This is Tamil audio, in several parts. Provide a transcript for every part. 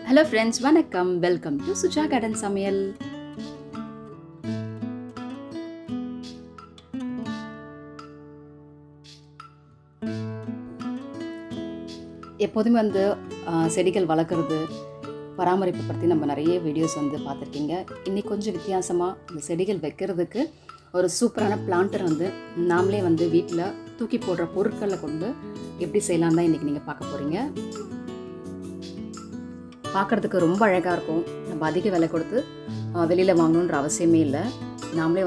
ஹலோ ஃப்ரெண்ட்ஸ், வணக்கம். வெல்கம் டு சுஜா கார்டன் சமையல். எப்போதுமே செடிகள் வளர்க்குறது, பராமரிப்பு பற்றி நம்ம நிறைய வீடியோஸ் பார்த்துருக்கீங்க. இன்றைக்கி கொஞ்சம் வித்தியாசமாக இந்த செடிகள் வைக்கிறதுக்கு ஒரு சூப்பரான பிளான்டர் நாமளே வீட்டில் தூக்கி போடுற பொருட்களை கொண்டு எப்படி செய்யலாம் தான் இன்றைக்கி நீங்கள் பார்க்க போகிறீங்க. பார்க்குறதுக்கு ரொம்ப அழகாக இருக்கும். நம்ம அதிக விலை கொடுத்து வெளியில் வாங்கணுன்ற அவசியமே இல்லை. நாமளே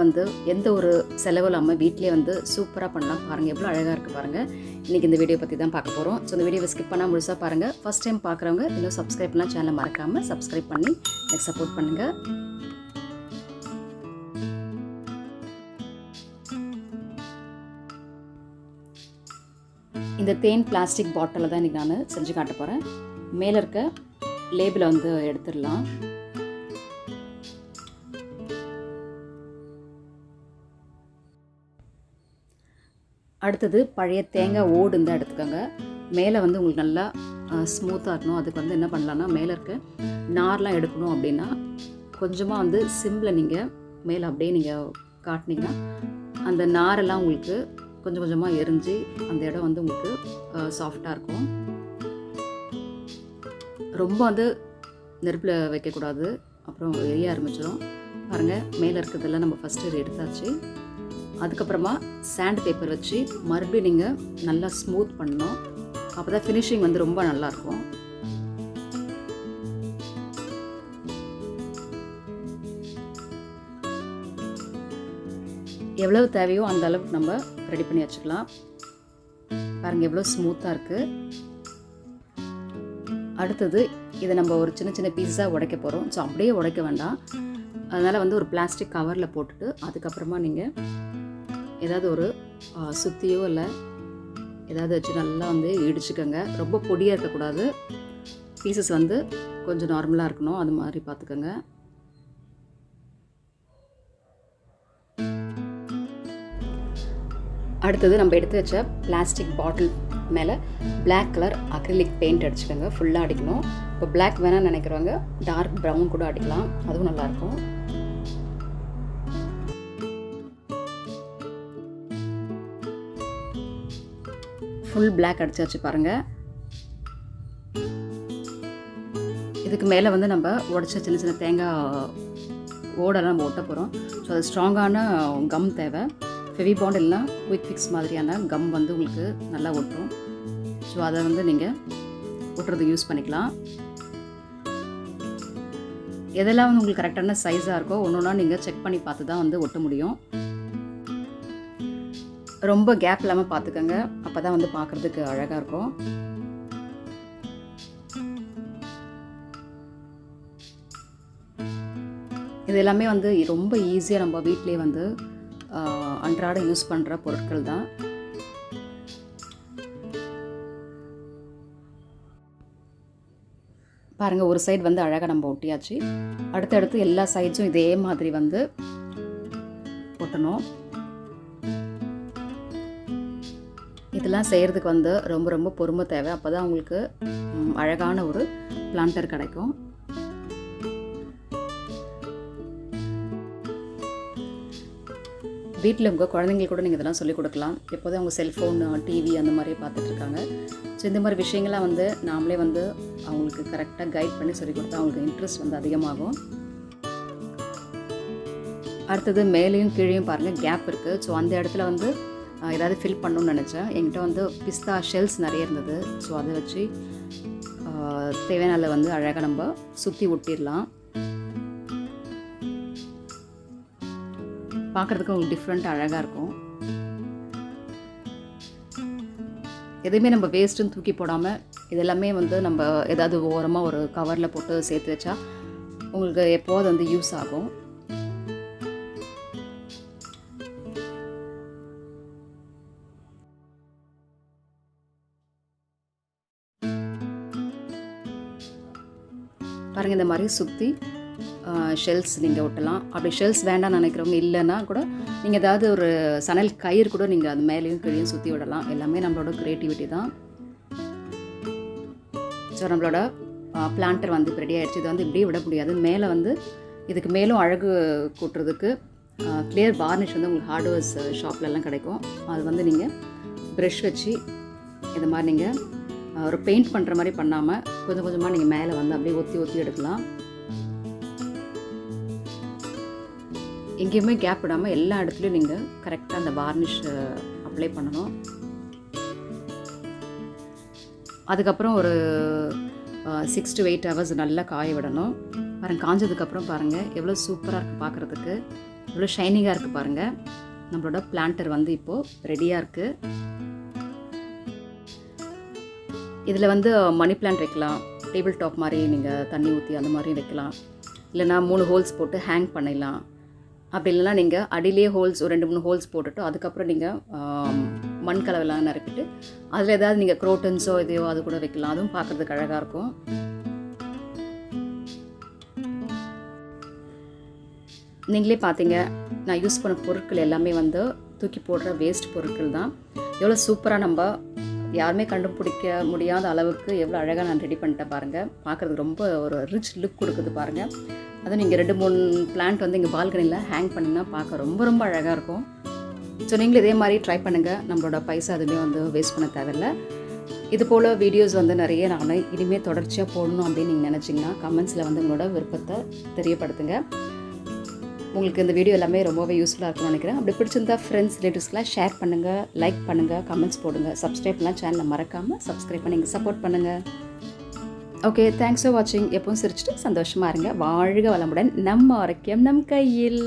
எந்த ஒரு செலவு இல்லாமல் வீட்டிலே சூப்பராக பண்ணலாம். பாருங்கள் எவ்வளோ அழகாக இருக்குது பாருங்கள். இன்றைக்கி இந்த வீடியோ பற்றி தான் பார்க்க போகிறோம். ஸோ இந்த வீடியோவை ஸ்கிப் பண்ணால் முழுசாக பாருங்கள். ஃபஸ்ட் டைம் பார்க்குறவங்க இன்னும் சப்ஸ்கிரைப் பண்ணால் சேனலை மறக்காமல் சப்ஸ்கிரைப் பண்ணி எனக்கு சப்போர்ட் பண்ணுங்கள். இந்த தேன் பிளாஸ்டிக் பாட்டிலில் தான் இன்றைக்கி நான் செஞ்சு காட்ட போகிறேன். மேலே இருக்க லேபிளை எடுத்துடலாம். அடுத்தது பழைய தேங்காய் ஓடு இருந்தால் எடுத்துக்கோங்க. மேலே உங்களுக்கு நல்லா ஸ்மூத்தாக இருக்கணும். அதுக்கு என்ன பண்ணலான்னா, மேலே இருக்க நார்லாம் எடுக்கணும் அப்படின்னா கொஞ்சமாக சிம்மில் நீங்கள் மேலே அப்படியே நீங்கள் காட்டினீங்கன்னா அந்த நாரெல்லாம் உங்களுக்கு கொஞ்சம் கொஞ்சமாக எரிஞ்சு அந்த இடம் உங்களுக்கு சாஃப்டாக இருக்கும். ரொம்ப நெருப்பில் வைக்கக்கூடாது, அப்புறம் எரிய ஆரம்பிச்சிடும். பாருங்கள், மேலே இருக்கிறதெல்லாம் நம்ம ஃபஸ்ட்டு எடுத்தாச்சு. அதுக்கப்புறமா சாண்ட் பேப்பர் வச்சு மறுபடியும் நீங்கள் நல்லா ஸ்மூத் பண்ணணும். அப்போ தான் ஃபினிஷிங் ரொம்ப நல்லாயிருக்கும். எவ்வளவு தேவையோ அந்த அளவுக்கு நம்ம ரெடி பண்ணி வச்சுக்கலாம். பாருங்கள் எவ்வளோ ஸ்மூத்தாக இருக்குது. அடுத்தது இதை நம்ம ஒரு சின்ன சின்ன பீஸாக உடைக்க போகிறோம். ஸோ அப்படியே உடைக்க வேண்டாம். அதனால் ஒரு பிளாஸ்டிக் கவரில் போட்டுட்டு அதுக்கப்புறமா நீங்கள் ஏதாவது ஒரு சுத்தியோ இல்லை ஏதாவது வச்சு நல்லா இடிச்சுக்கோங்க. ரொம்ப பொடியாக இருக்கக்கூடாது. பீசஸ் கொஞ்சம் நார்மலாக இருக்கணும். அது மாதிரி பார்த்துக்கோங்க. அடுத்தது நம்ம எடுத்து வச்ச பிளாஸ்டிக் பாட்டில் மேலே பிளாக் கலர் அக்ரிலிக் பெயிண்ட் அடிச்சுக்கோங்க. ஃபுல்லாக அடிக்கணும். இப்போ பிளாக் வேணாம்னு நினைக்கிறவங்க டார்க் ப்ரௌன் கூட அடிக்கலாம், அதுவும் நல்லாயிருக்கும். ஃபுல் பிளாக் அடிச்சாச்சு பாருங்கள். இதுக்கு மேலே நம்ம உடச்ச சின்ன சின்ன தேங்காய் ஓடெல்லாம் நம்ம ஒட்ட போகிறோம். ஸோ அது ஸ்ட்ராங்கான கம் தேவை. ஃபெவிபாண்ட் இல்லைனா குயிக் ஃபிக்ஸ் மாதிரியான கம் உங்களுக்கு நல்லா ஒட்டும். ஸோ அதை நீங்கள் ஒட்டுறதுக்கு யூஸ் பண்ணிக்கலாம். எதெல்லாம் உங்களுக்கு கரெக்டான சைஸாக இருக்கோ ஒன்று நீங்கள் செக் பண்ணி பார்த்து தான் ஒட்ட முடியும். ரொம்ப கேப் இல்லாமல் பார்த்துக்கோங்க. அப்போ தான் பார்க்குறதுக்கு அழகாக இருக்கும். இது எல்லாமே ரொம்ப ஈஸியாக நம்ம வீட்டிலே அன்றாட யூஸ் பண்ணுற பொருட்கள் தான். பாருங்கள், ஒரு சைடு அழகாக நம்ம ஒட்டியாச்சு. அடுத்தடுத்து எல்லா சைட்ஸும் இதே மாதிரி ஒட்டணும். இதெல்லாம் செய்கிறதுக்கு ரொம்ப ரொம்ப பொறுமை தேவை. அப்போ தான் உங்களுக்கு அழகான ஒரு பிளான்டர் கிடைக்கும். வீட்டில் உங்கள் குழந்தைங்களுக்கு கூட நீங்கள் இதெல்லாம் சொல்லிக் கொடுக்கலாம். எப்போதும் அவங்க செல்ஃபோன், டிவி அந்த மாதிரி பார்த்துட்ருக்காங்க. ஸோ இந்த மாதிரி விஷயங்கள்லாம் நாமளே அவங்களுக்கு கரெக்டாக கைட் பண்ணி சொல்லிக் கொடுத்தா அவங்களுக்கு இன்ட்ரெஸ்ட் அதிகமாகும். அடுத்தது மேலேயும் கீழேயும் பாருங்கள் கேப் இருக்குது. ஸோ அந்த இடத்துல ஏதாவது ஃபில் பண்ணணும்னு நினச்சேன். என்கிட்ட பிஸ்தா ஷெல்ஸ் நிறைய இருந்தது. ஸோ அதை வச்சு தேவையான அழகாக நம்ம சுற்றி ஒட்டிடலாம். பார்க்குறதுக்கு உங்களுக்கு டிஃப்ரெண்ட்டாக அழகாக இருக்கும். எதுவுமே நம்ம வேஸ்ட்டுன்னு தூக்கி போடாமல் இதெல்லாமே நம்ம ஏதாவது ஓரமாக ஒரு கவரில் போட்டு சேர்த்து வச்சா உங்களுக்கு எப்போது யூஸ் ஆகும். பாருங்கள், இந்த மாதிரி சுற்றி ஷெல்ஸ் நீங்கள் ஒட்டலாம். அப்படி ஷெல்ஸ் வேண்டாம்னு நினைக்கிறவங்க இல்லைன்னா கூட நீங்கள் ஏதாவது ஒரு சணல் கயிறு கூட நீங்கள் அது மேலேயும் கீழேயும் சுற்றி விடலாம். எல்லாமே நம்மளோட க்ரியேட்டிவிட்டி தான். ஸோ நம்மளோட பிளான்டர் வந்து இப்போ ரெடி ஆகிடுச்சு. இது வந்து இப்படியே விட முடியாது. மேலே வந்து இதுக்கு மேலும் அழகு கூட்டுறதுக்கு கிளியர் வார்னிஷ் வந்து உங்களுக்கு ஹார்ட்வேர்ஸ் ஷாப்லலாம் கிடைக்கும். அது வந்து நீங்கள் ப்ரஷ் வச்சு இது மாதிரி நீங்கள் ஒரு பெயிண்ட் பண்ணுற மாதிரி பண்ணாமல் கொஞ்சம் கொஞ்சமாக நீங்கள் மேலே வந்து அப்படியே ஒத்தி எடுக்கலாம். எங்கேயுமே கேப் விடாமல் எல்லா இடத்துலையும் நீங்கள் கரெக்டாக அந்த வார்னிஷ் அப்ளை பண்ணணும். அதுக்கப்புறம் ஒரு 6 to 8 hours நல்லா காய விடணும். பாருங்கள், காஞ்சதுக்கப்புறம் பாருங்கள் எவ்வளோ சூப்பராக இருக்குது பார்க்குறதுக்கு, எவ்வளோ ஷைனிங்காக இருக்குது பாருங்கள். நம்மளோட பிளான்டர் வந்து இப்போது ரெடியாக இருக்குது. இதில் வந்து மணி பிளான்ட் வைக்கலாம், டேபிள் டாப் மாதிரி நீங்கள் தண்ணி ஊற்றி அந்த மாதிரி வைக்கலாம். இல்லைனா 3 ஹோல்ஸ் போட்டு ஹேங் பண்ணிடலாம். அப்படி இல்லைனா நீங்கள் அடியிலே ஹோல்ஸ் ஒரு 2-3 ஹோல்ஸ் போட்டுட்டு அதுக்கப்புறம் நீங்கள் மண் கலவெல்லாம் நிரப்பிட்டு அதில் ஏதாவது நீங்கள் குரோட்டன்ஸோ இதையோ அது கூட வைக்கலாம். அதுவும் பார்க்குறதுக்கு அழகாக இருக்கும். நீங்களே பார்த்தீங்க, நான் யூஸ் பண்ண பொருட்கள் எல்லாமே வந்து தூக்கி போடுற வேஸ்ட் பொருட்கள் தான். எவ்வளோ சூப்பராக நம்ம யாருமே கண்டுபிடிக்க முடியாத அளவுக்கு எவ்வளோ அழகாக நான் ரெடி பண்ணிட்டேன் பாருங்கள். பார்க்குறதுக்கு ரொம்ப ஒரு ரிச் லுக் கொடுக்குது பாருங்கள். அதுவும் நீங்கள் 2-3 பிளான்ட் வந்து இங்கே பால்கனியில் ஹேங் பண்ணிங்கன்னா பார்க்க ரொம்ப ரொம்ப அழகாக இருக்கும். ஸோ நீங்களும் இதே மாதிரி ட்ரை பண்ணுங்கள். நம்மளோட பைசா அதுவுமே வந்து வேஸ்ட் பண்ண தேவையில்லை. இது போல் வீடியோஸ் வந்து நிறைய நான் இனிமேல் தொடர்ச்சியாக போடணும் அப்படின்னு நீங்கள் நினச்சிங்கன்னா கமெண்ட்ஸில் வந்து உங்களோட விருப்பத்தை தெரியப்படுத்துங்க. உங்களுக்கு இந்த வீடியோ எல்லாமே ரொம்பவே யூஸ்ஃபுல்லாக இருக்கும்னு நினைக்கிறேன். அப்படி பிடிச்சிருந்தா ஃப்ரெண்ட்ஸ் ரிலேட்டிவ்ஸ்லாம் ஷேர் பண்ணுங்கள், லைக் பண்ணுங்கள், கமெண்ட்ஸ் போடுங்க. சப்ஸ்கிரைப்லாம் சேனலை மறக்காமல் சப்ஸ்கிரைப் பண்ணி நீங்கள் சப்போர்ட் பண்ணுங்கள். ஓகே, தேங்க்ஸ் ஃபார் வாட்சிங். எப்பவும் சிரிச்சுட்டு சந்தோஷமாக இருங்க. வாழ்க வளமுடன். நம்ம ஆரோக்கியம் நம் கையில்.